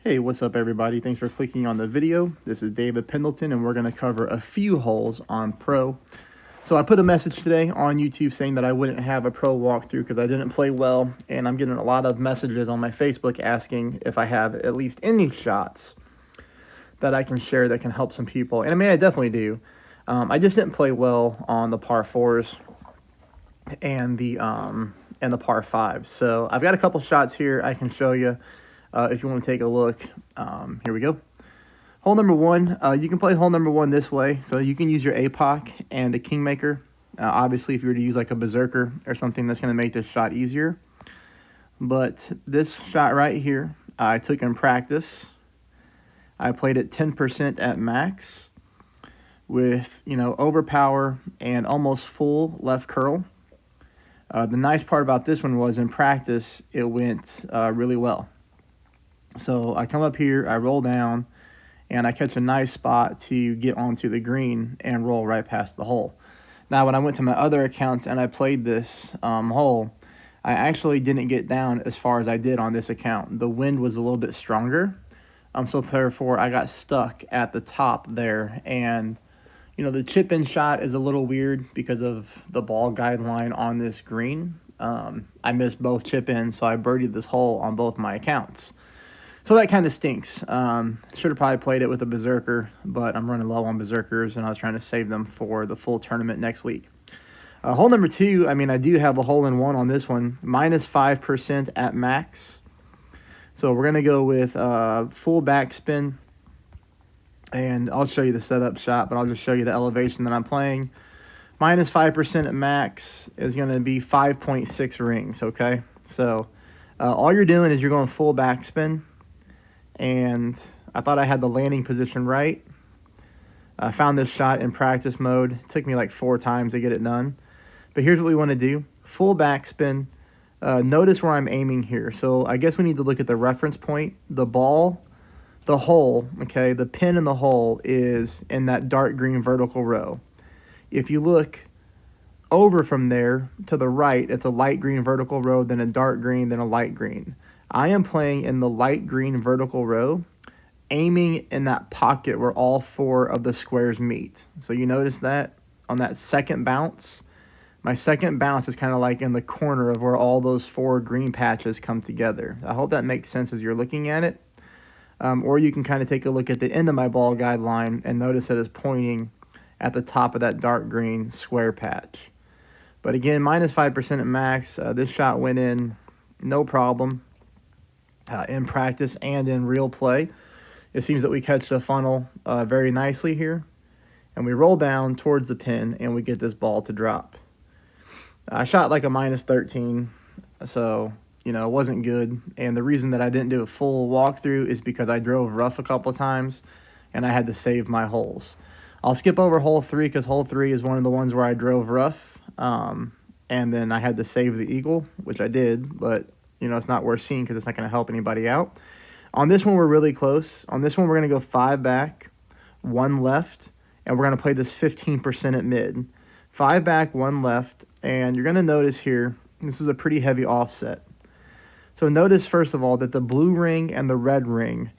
Hey, what's up everybody? Thanks for clicking on the video. This is David Pendleton and we're going to cover a few holes on Pro. So I put a message today on YouTube saying that I wouldn't have a Pro walkthrough because I didn't play well, and I'm getting a lot of messages on my Facebook asking if I have at least any shots that I can share that can help some people. And I mean, I definitely do. I just didn't play well on the par 4s and the par 5s. So I've got a couple shots here I can show you. If you want to take a look, here we go. Hole number one, you can play hole number one this way. So you can use your APOC and a Kingmaker. Obviously, if you were to use like a Berserker or something, that's going to make this shot easier. But this shot right here, I took in practice. I played it 10% at max with, overpower and almost full left curl. The nice part about this one was in practice, it went really well. So I come up here, I roll down, and I catch a nice spot to get onto the green and roll right past the hole. Now, when I went to my other accounts and I played this hole, I actually didn't get down as far as I did on this account. The wind was a little bit stronger, so therefore I got stuck at the top there. And, the chip-in shot is a little weird because of the ball guideline on this green. I missed both chip-ins, so I birdied this hole on both my accounts. So that kind of stinks. Should have probably played it with a Berserker, but I'm running low on Berserkers, and I was trying to save them for the full tournament next week. Hole number two, I do have a hole-in-one on this one, minus 5% at max. So we're going to go with full backspin, and I'll show you the setup shot, but I'll just show you the elevation that I'm playing. Minus 5% at max is going to be 5.6 rings, okay? So all you're doing is you're going full backspin. And I thought I had the landing position right. I found this shot in practice mode. It took me like 4 times to get it done. But here's what we want to do. Full backspin. Notice where I'm aiming here. So I guess we need to look at the reference point. The ball, the hole, okay, the pin in the hole is in that dark green vertical row. If you look over from there to the right, it's a light green vertical row, then a dark green, then a light green. I am playing in the light green vertical row, aiming in that pocket where all 4 of the squares meet. So you notice that on that second bounce, my second bounce is kind of like in the corner of where all those 4 green patches come together. I hope that makes sense as you're looking at it. Or you can kind of take a look at the end of my ball guideline and notice that it's pointing at the top of that dark green square patch. But again, minus 5% at max. This shot went in no problem. In practice and in real play. It seems that we catch the funnel very nicely here. And we roll down towards the pin and we get this ball to drop. I shot like a minus 13, so, it wasn't good. And the reason that I didn't do a full walkthrough is because I drove rough a couple of times and I had to save my holes. I'll skip over hole 3 because hole 3 is one of the ones where I drove rough. And then I had to save the eagle, which I did, but it's not worth seeing because it's not going to help anybody out. On this one, we're really close. On this one, we're going to go 5 back, 1 left, and we're going to play this 15% at mid. 5 back, 1 left, and you're going to notice here, this is a pretty heavy offset. So notice, first of all, that the blue ring and the red ring,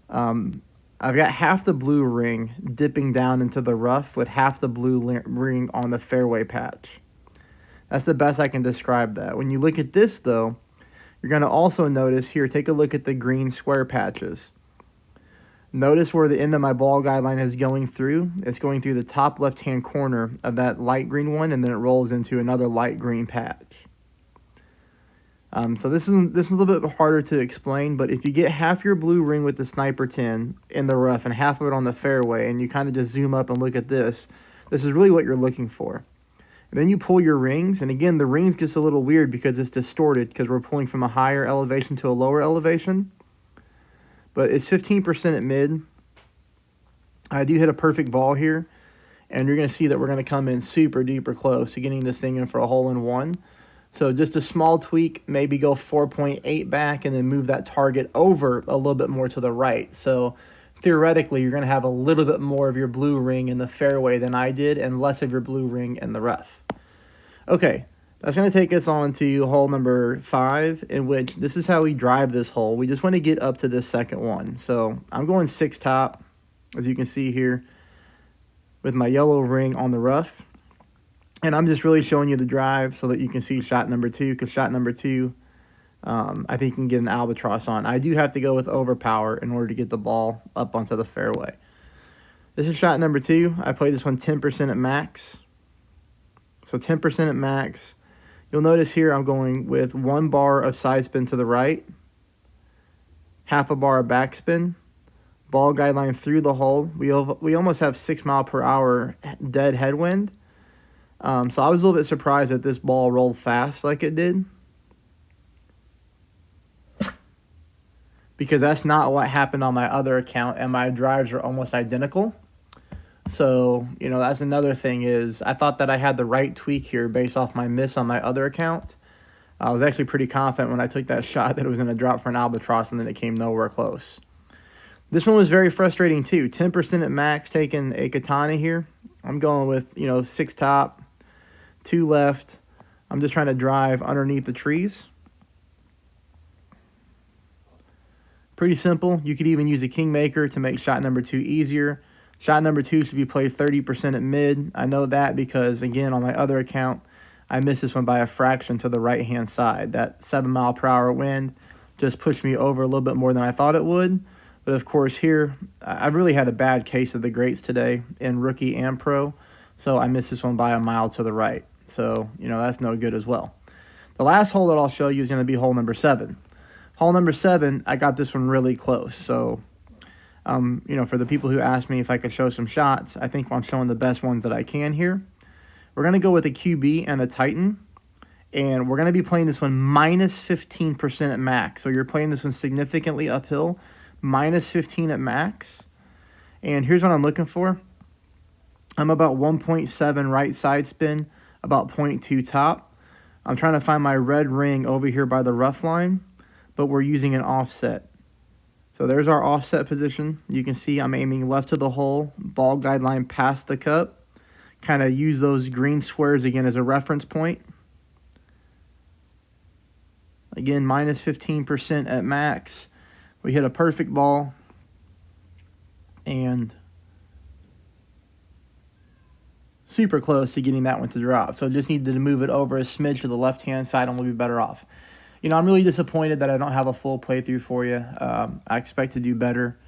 I've got half the blue ring dipping down into the rough with half the blue ring on the fairway patch. That's the best I can describe that. When you look at this, though, you're going to also notice here, take a look at the green square patches. Notice where the end of my ball guideline is going through. It's going through the top left-hand corner of that light green one, and then it rolls into another light green patch. So this is a little bit harder to explain, but if you get half your blue ring with the Sniper 10 in the rough and half of it on the fairway, and you kind of just zoom up and look at this is really what you're looking for. And then you pull your rings, and again, the rings gets a little weird because it's distorted because we're pulling from a higher elevation to a lower elevation. But it's 15% at mid. I do hit a perfect ball here, and you're going to see that we're going to come in super duper close to getting this thing in for a hole-in-one. So just a small tweak, maybe go 4.8 back and then move that target over a little bit more to the right. So theoretically, you're going to have a little bit more of your blue ring in the fairway than I did and less of your blue ring in the rough. Okay, That's going to take us on to hole number 5, in which this is how we drive this hole. We just want to get up to this second one. So I'm going 6 top, as you can see here, with my yellow ring on the rough. And I'm just really showing you the drive so that you can see shot number 2, because shot number 2, I think you can get an albatross on. I do have to go with overpower in order to get the ball up onto the fairway. This is shot number 2. I played this one 10% at max. So 10% at max. You'll notice here I'm going with 1 bar of side spin to the right, half a bar of backspin, ball guideline through the hole. We almost have 6 mile per hour dead headwind. So I was a little bit surprised that this ball rolled fast like it did, because that's not what happened on my other account, and my drives are almost identical. So, you know, that's another thing, is I thought that I had the right tweak here based off my miss on my other account. I was actually pretty confident when I took that shot that it was going to drop for an albatross, and then it came nowhere close. This one was very frustrating too. 10% at max, taking a katana here. I'm going with, 6 top, 2 left. I'm just trying to drive underneath the trees. Pretty simple. You could even use a kingmaker to make shot number 2 easier. Shot number 2 should be played 30% at mid. I know that because, again, on my other account, I missed this one by a fraction to the right-hand side. That 7 mile per hour wind just pushed me over a little bit more than I thought it would. But, of course, here, I've really had a bad case of the greats today in rookie and pro. So I missed this one by a mile to the right. So, that's no good as well. The last hole that I'll show you is going to be hole number 7. Hole number 7, I got this one really close. So, for the people who asked me if I could show some shots, I think I'm showing the best ones that I can here. We're going to go with a QB and a Titan. And we're going to be playing this one minus 15% at max. So you're playing this one significantly uphill, minus 15 at max. And here's what I'm looking for. I'm about 1.7 right side spin, about 0.2 top. I'm trying to find my red ring over here by the rough line, but we're using an offset. So there's our offset position. You can see I'm aiming left to the hole, ball guideline past the cup. Kind of use those green squares again as a reference point. Again, minus 15% at max. We hit a perfect ball. And super close to getting that one to drop. So just needed to move it over a smidge to the left-hand side and we'll be better off. I'm really disappointed that I don't have a full playthrough for you. I expect to do better,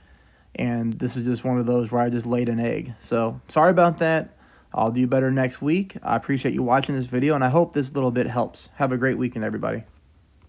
and this is just one of those where I just laid an egg. So sorry about that. I'll do better next week. I appreciate you watching this video, and I hope this little bit helps. Have a great weekend, everybody.